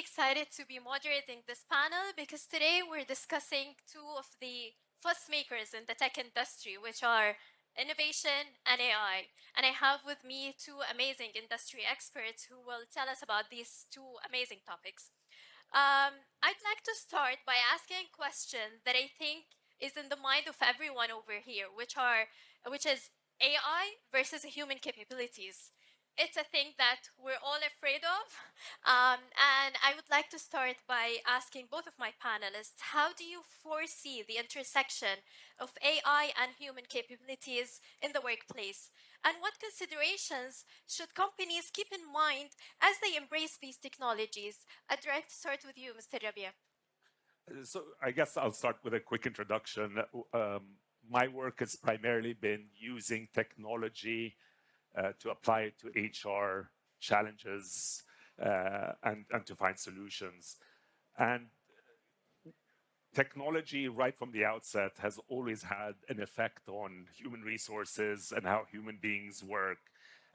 excited to be moderating this panel because today we're discussing two of the fuss makers in the tech industry, which are innovation and AI. And I have with me two amazing industry experts who will tell us about these two amazing topics. I'd like to start by asking a question that I think is in the mind of everyone over here, which is AI versus human capabilities. It's a thing that we're all afraid of. And I would like to start by asking both of my panelists, how do you foresee the intersection of AI and human capabilities in the workplace? And what considerations should companies keep in mind as they embrace these technologies? I'd like to start with you, Mr. Rabea. So I guess I'll start with a quick introduction. My work has primarily been using technology to apply it to HR challenges and to find solutions. And technology, right from the outset, has always had an effect on human resources and how human beings work.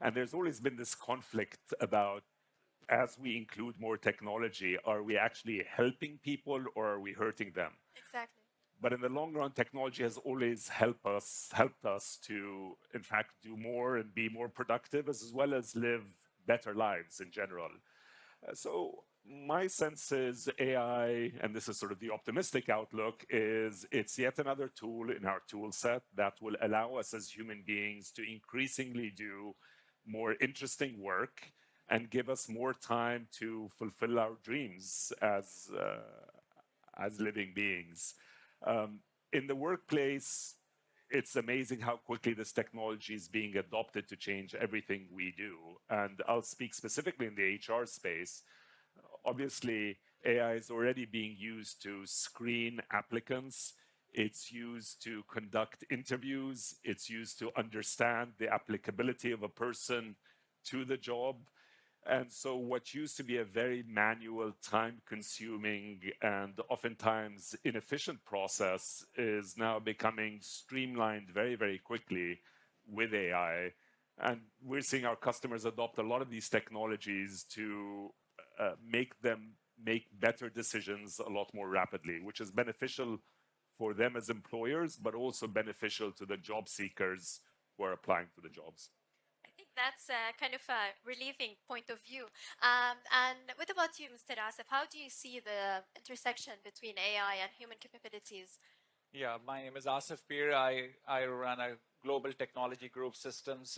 And there's always been this conflict about, as we include more technology, are we actually helping people or are we hurting them? Exactly. But in the long run, technology has always helped us to, in fact, do more and be more productive, as well as live better lives in general. So my sense is AI, and this is sort of the optimistic outlook, is it's yet another tool in our tool set that will allow us as human beings to increasingly do more interesting work and give us more time to fulfill our dreams as living beings. In the workplace, it's amazing how quickly this technology is being adopted to change everything we do. And I'll speak specifically in the HR space. Obviously, AI is already being used to screen applicants. It's used to conduct interviews. It's used to understand the applicability of a person to the job. And so what used to be a very manual, time-consuming, and oftentimes inefficient process is now becoming streamlined very, very quickly with AI. And we're seeing our customers adopt a lot of these technologies to make them make better decisions a lot more rapidly, which is beneficial for them as employers, but also beneficial to the job seekers who are applying to the jobs. I think that's kind of a relieving point of view. And what about you, Mr. Asif? How do you see the intersection between AI and human capabilities? Yeah, my name is Asif Peer. I run a global technology group systems.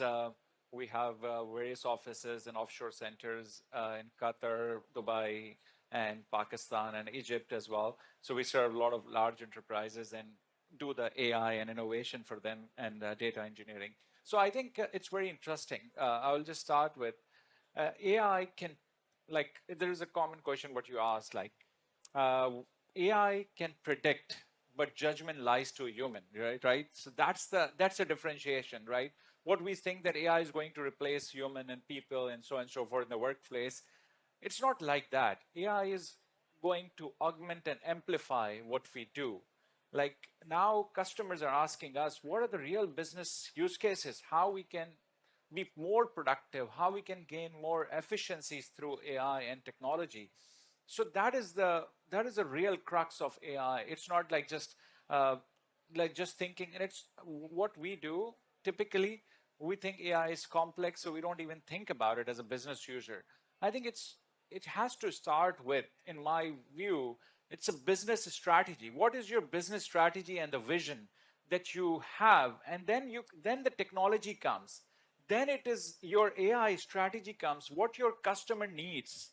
We have various offices and offshore centers in Qatar, Dubai, and Pakistan and Egypt as well. So we serve a lot of large enterprises and do the AI and innovation for them and data engineering. So I think it's very interesting. I will just start with AI can, like, there is a common question what you asked, like, AI can predict, but judgment lies to a human, right? Right. So that's a differentiation, right? What we think that AI is going to replace human and people and so on and so forth in the workplace, it's not like that. AI is going to augment and amplify what we do. Like now, customers are asking us, what are the real business use cases? How we can be more productive? How we can gain more efficiencies through AI and technology? So that is a real crux of AI. It's not like just thinking, and it's what we do typically. We think AI is complex, so we don't even think about it as a business user. I think it has to start with, in my view, it's a business strategy. What is your business strategy and the vision that you have? And then the technology comes. Then it is your AI strategy comes, what your customer needs,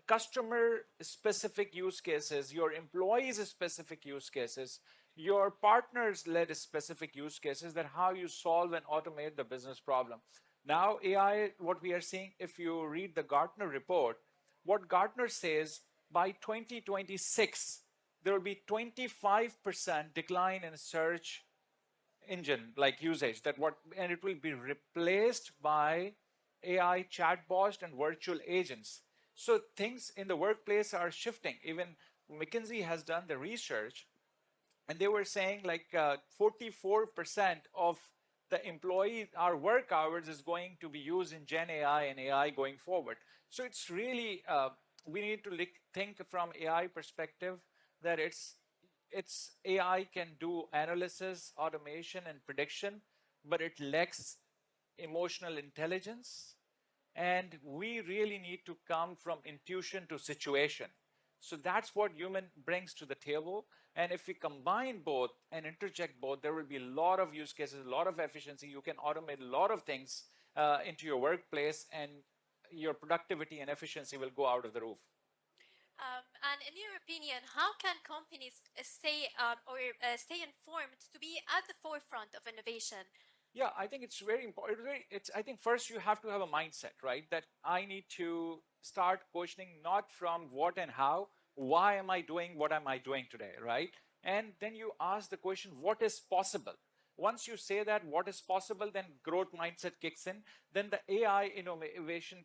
customer specific use cases, your employees specific use cases, your partners led specific use cases, that how you solve and automate the business problem. Now AI, what we are seeing, if you read the Gartner report, what Gartner says, by 2026, there will be 25% decline in search engine like usage, and it will be replaced by AI chatbots and virtual agents. So things in the workplace are shifting. Even McKinsey has done the research, and they were saying like 44% of the employee, our work hours is going to be used in Gen AI and AI going forward. So it's really we need to think from AI perspective that it's AI can do analysis, automation, and prediction, but it lacks emotional intelligence. And we really need to come from intuition to situation. So that's what human brings to the table. And if we combine both and interject both, there will be a lot of use cases, a lot of efficiency. You can automate a lot of things into your workplace, and your productivity and efficiency will go out of the roof. And in your opinion, how can companies stay informed to be at the forefront of innovation? Yeah, I think it's very important. I think first you have to have a mindset, right? That I need to start questioning not from what and how, why am I doing what am I doing today, right? And then you ask the question, what is possible? Once you say that what is possible, then growth mindset kicks in. Then the AI innovation,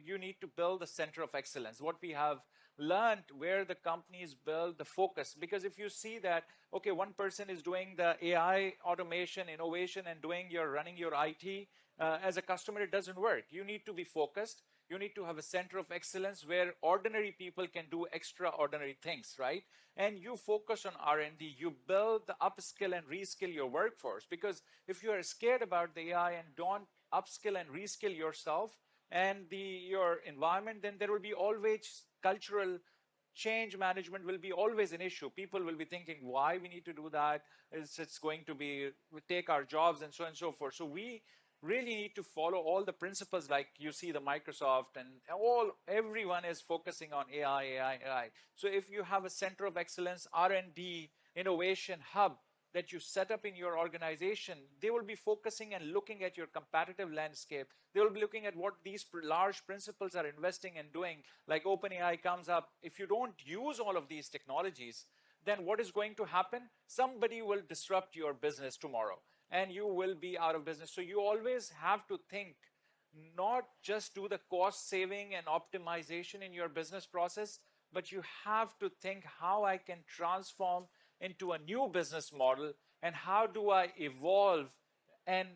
you need to build the center of excellence. What we have learned, where the companies build the focus. Because if you see that, okay, one person is doing the AI automation, innovation, and running your IT, as a customer, it doesn't work. You need to be focused. You need to have a center of excellence where ordinary people can do extraordinary things, right? And you focus on R&D. You build the upskill and reskill your workforce. Because if you are scared about the AI and don't upskill and reskill yourself and your environment, then there will be always cultural change management will be always an issue. People will be thinking why we need to do that. It's going to be take our jobs and so on and so forth. So we really need to follow all the principles, like you see the Microsoft and everyone is focusing on AI. So if you have a center of excellence, R&D, innovation hub that you set up in your organization, they will be focusing and looking at your competitive landscape. They will be looking at what these large principles are investing and doing. Like OpenAI comes up. If you don't use all of these technologies, then what is going to happen? Somebody will disrupt your business tomorrow and you will be out of business. So you always have to think, not just do the cost saving and optimization in your business process, but you have to think how I can transform into a new business model and how do I evolve and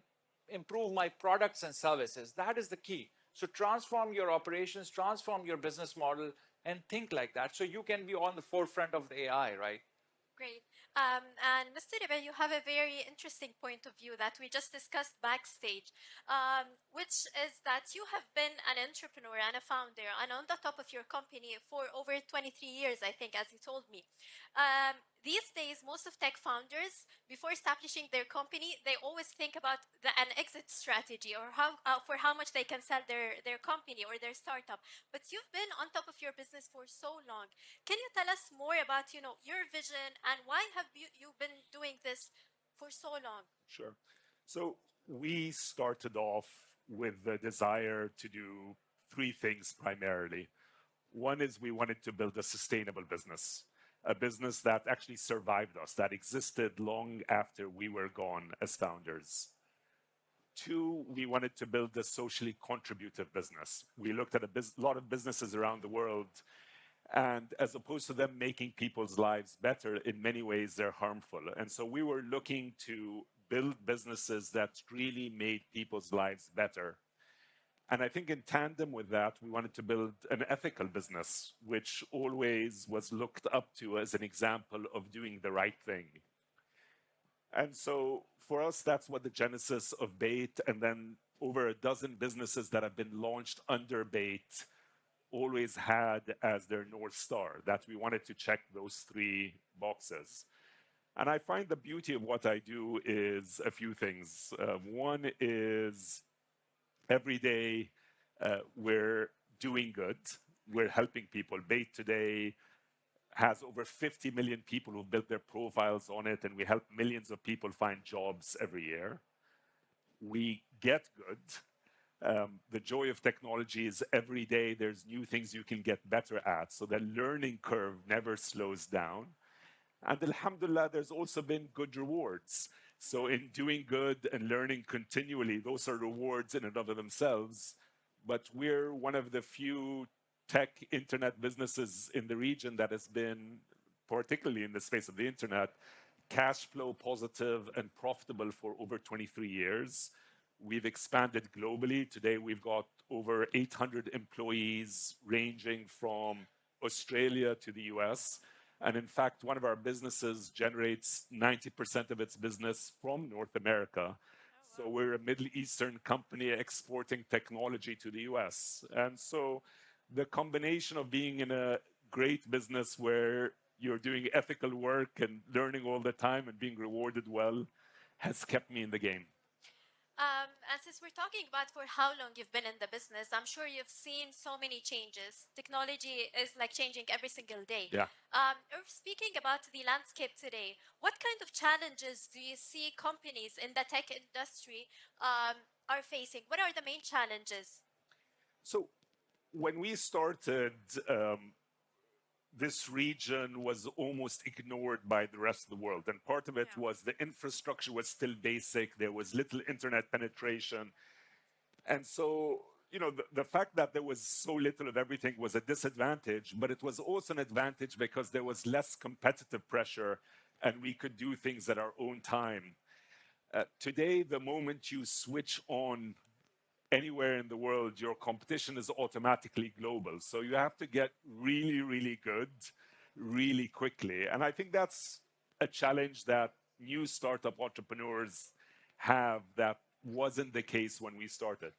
improve my products and services. That is the key. So transform your operations, transform your business model, and think like that so you can be on the forefront of the AI, right? Great. And Mr. Rabea, you have a very interesting point of view that we just discussed backstage, which is that you have been an entrepreneur and a founder and on the top of your company for over 23 years, I think, as you told me. These days, most of tech founders, before establishing their company, they always think about an exit strategy or for how much they can sell their company or their startup. But you've been on top of your business for so long. Can you tell us more about your vision and why have you been doing this for so long? Sure. So we started off with the desire to do three things primarily. One is we wanted to build a sustainable business, a business that actually survived us, that existed long after we were gone as founders. Two, we wanted to build a socially contributive business. We looked at a lot of businesses around the world, and as opposed to them making people's lives better, in many ways they're harmful. And so we were looking to build businesses that really made people's lives better. And I think in tandem with that, we wanted to build an ethical business, which always was looked up to as an example of doing the right thing. And so for us, that's what the genesis of Baayt, and then over a dozen businesses that have been launched under Baayt, always had as their North Star, that we wanted to check those three boxes. And I find the beauty of what I do is a few things. One is every day we're doing good. We're helping people. Baayt today has over 50 million people who built their profiles on it, and we help millions of people find jobs every year. We get good. The joy of technology is every day there's new things you can get better at. So the learning curve never slows down. And alhamdulillah, there's also been good rewards. So in doing good and learning continually, those are rewards in and of themselves. But we're one of the few tech internet businesses in the region that has been, particularly in the space of the internet, cash flow positive and profitable for over 23 years. We've expanded globally. Today, we've got over 800 employees ranging from Australia to the US. And in fact, one of our businesses generates 90% of its business from North America. So we're a Middle Eastern company exporting technology to the US. And so the combination of being in a great business where you're doing ethical work and learning all the time and being rewarded well has kept me in the game. And since we're talking about for how long you've been in the business, I'm sure you've seen so many changes. Technology is like changing every single day. Yeah. Speaking about the landscape today, what kind of challenges do you see companies in the tech industry are facing? What are the main challenges? So when we started, this region was almost ignored by the rest of the world. And part of it was the infrastructure was still basic. There was little internet penetration. And so, the fact that there was so little of everything was a disadvantage, but it was also an advantage because there was less competitive pressure and we could do things at our own time. Today, the moment you switch on anywhere in the world, your competition is automatically global. So you have to get really, really good really quickly. And I think that's a challenge that new startup entrepreneurs have that wasn't the case when we started.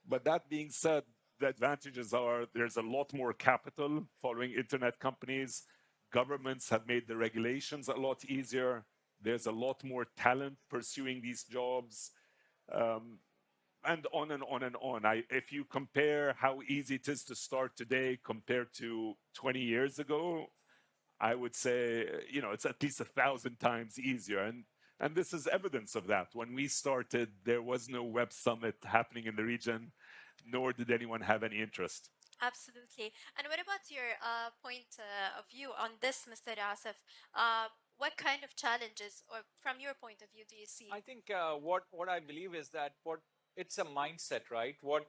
But that being said, the advantages are there's a lot more capital following internet companies. Governments have made the regulations a lot easier. There's a lot more talent pursuing these jobs. And on and on and on. If you compare how easy it is to start today compared to 20 years ago, I would say, it's at least 1,000 times easier. And this is evidence of that. When we started, there was no Web Summit happening in the region, nor did anyone have any interest. Absolutely. And what about your point of view on this, Mr. Asif? What kind of challenges, or from your point of view, do you see? I think what I believe is that it's a mindset, right? What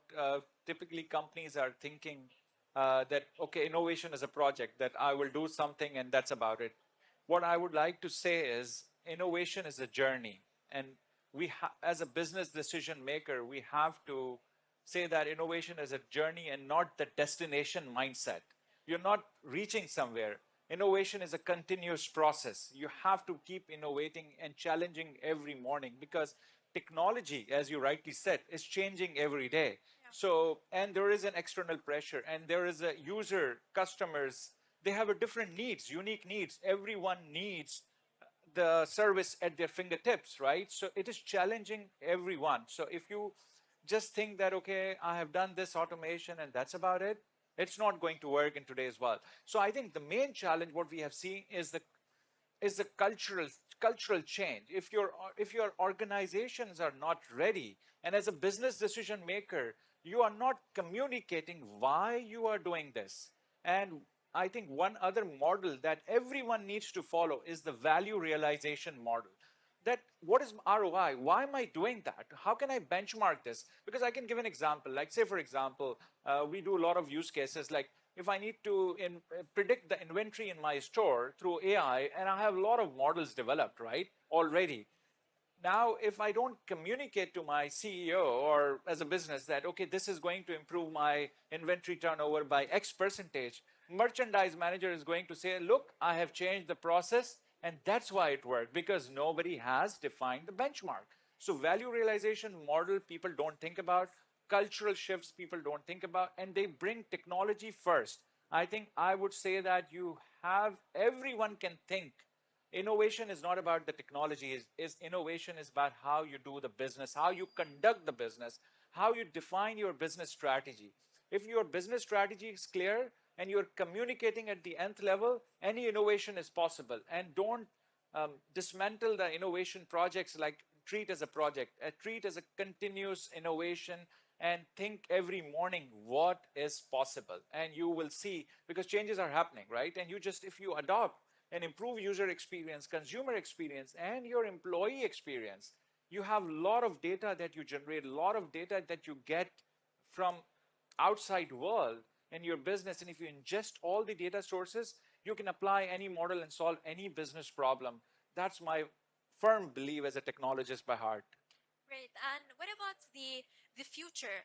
typically companies are thinking that, okay, innovation is a project, that I will do something and that's about it. What I would like to say is innovation is a journey. And as a business decision maker, we have to say that innovation is a journey and not the destination mindset. You're not reaching somewhere. Innovation is a continuous process. You have to keep innovating and challenging every morning because technology, as you rightly said, is changing every day. So, and there is an external pressure, and there is a user, customers, they have a different needs, unique needs. Everyone needs the service at their fingertips, right? So it is challenging everyone. So if you just think that, okay, I have done this automation and that's about it, it's not going to work in today's world. So I think the main challenge, what we have seen is the cultural change. If your organizations are not ready, and as a business decision maker, you are not communicating why you are doing this. And I think one other model that everyone needs to follow is the value realization model. That what is ROI? Why am I doing that? How can I benchmark this? Because I can give an example. Like, say, for example, we do a lot of use cases. Like, if I need to predict the inventory in my store through AI, and I have a lot of models developed, right, already. Now, if I don't communicate to my CEO or as a business that, okay, this is going to improve my inventory turnover by X percentage, merchandise manager is going to say, look, I have changed the process, and that's why it worked, because nobody has defined the benchmark. So value realization model people don't think about, cultural shifts people don't think about, and they bring technology first. I think I would say that everyone can think. Innovation is not about the technology, innovation is about how you do the business, how you conduct the business, how you define your business strategy. If your business strategy is clear and you're communicating at the nth level, any innovation is possible. And don't dismantle the innovation projects like treat as a project, treat as a continuous innovation, and think every morning what is possible. And you will see, because changes are happening, right? And if you adopt and improve user experience, consumer experience, and your employee experience, you have a lot of data that you generate, a lot of data that you get from outside world in your business. And if you ingest all the data sources, you can apply any model and solve any business problem. That's my firm belief as a technologist by heart. Great. And what about the future?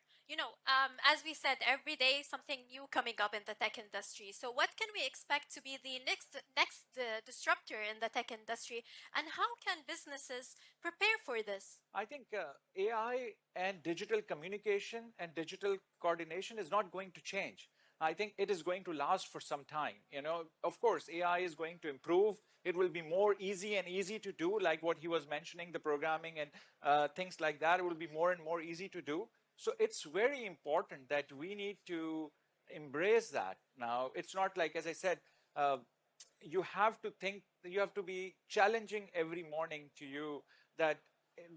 As we said, every day something new coming up in the tech industry. So, what can we expect to be the next disruptor in the tech industry, and how can businesses prepare for this? I think AI and digital communication and digital coordination is not going to change. I think it is going to last for some time. Of course, AI is going to improve. It will be more easy to do, like what he was mentioning, the programming and things like that will be more and more easy to do. So it's very important that we need to embrace that. Now, it's not like, as I said, uh, you have to think, you have to be challenging every morning to you that,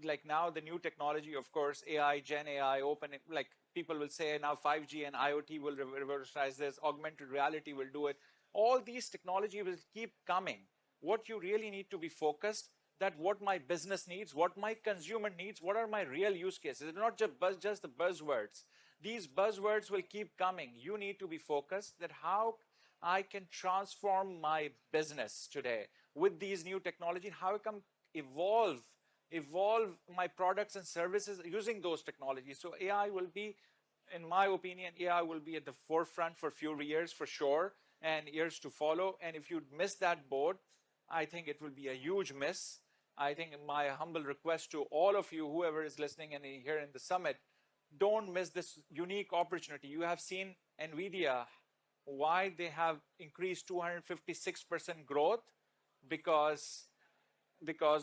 like, now the new technology, of course, AI, Gen AI, open, like people will say now 5G and IoT will revolutionize this, augmented reality will do it. All these technology will keep coming. What you really need to be focused, that what my business needs, what my consumer needs, what are my real use cases. It's not just the buzzwords. These buzzwords will keep coming. You need to be focused that how I can transform my business today with these new technology, how I can evolve my products and services using those technologies. So AI will be, in my opinion, AI will be at the forefront for a few years for sure, and years to follow. And if you miss that boat, I think it will be a huge miss. I think my humble request to all of you, whoever is listening and here in the summit, don't miss this unique opportunity. You have seen NVIDIA, why they have increased 256% growth, because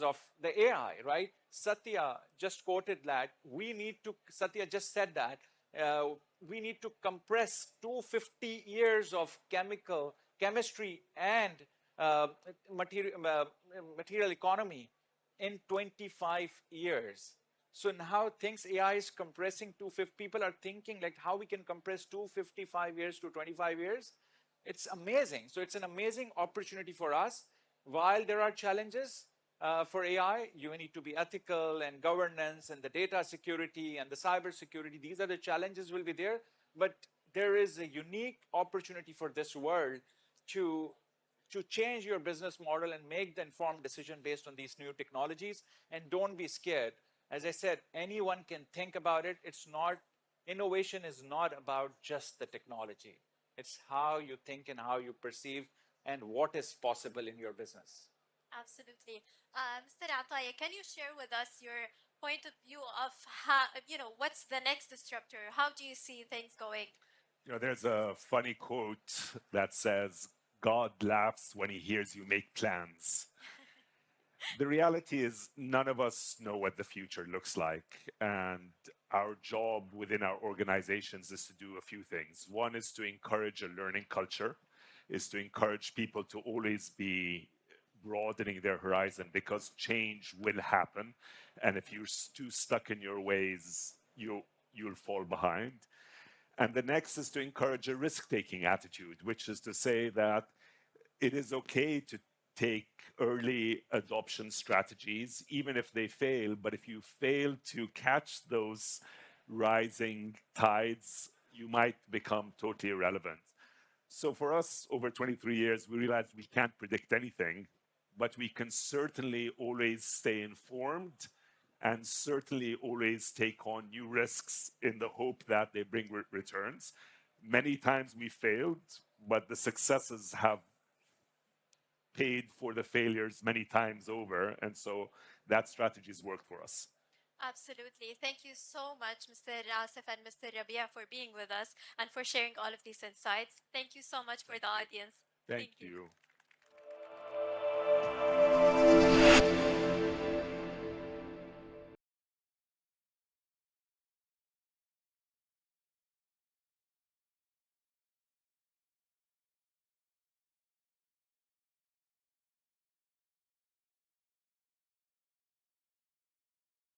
of the AI, right? Satya just quoted that Satya just said that we need to compress 250 years of chemistry and uh, material economy in 25 years. So now things AI is compressing 250. People are thinking like how we can compress 255 years to 25 years. It's amazing. So it's an amazing opportunity for us. While there are challenges for AI, you need to be ethical and governance and the data security and the cyber security. These are the challenges will be there. But there is a unique opportunity for this world to change your business model and make the informed decision based on these new technologies. And don't be scared. As I said, anyone can think about it. It's not, innovation is not about just the technology. It's how you think and how you perceive and what is possible in your business. Absolutely. Mr. Ataya, can you share with us your point of view of how, what's the next disruptor? How do you see things going? There's a funny quote that says, God laughs when he hears you make plans. The reality is, none of us know what the future looks like. And our job within our organizations is to do a few things. One is to encourage a learning culture, is to encourage people to always be broadening their horizon, because change will happen. And if you're too stuck in your ways, you'll fall behind. And the next is to encourage a risk-taking attitude, which is to say that it is okay to take early adoption strategies, even if they fail. But if you fail to catch those rising tides, you might become totally irrelevant. So for us, over 23 years, we realized we can't predict anything, but we can certainly always stay informed and certainly always take on new risks in the hope that they bring returns. Many times we failed, but the successes have paid for the failures many times over. And so that strategy has worked for us. Absolutely. Thank you so much, Mr. Asif and Mr. Rabea, for being with us and for sharing all of these insights. Thank you so much for Thank the you. audience. Thank Thank you. you.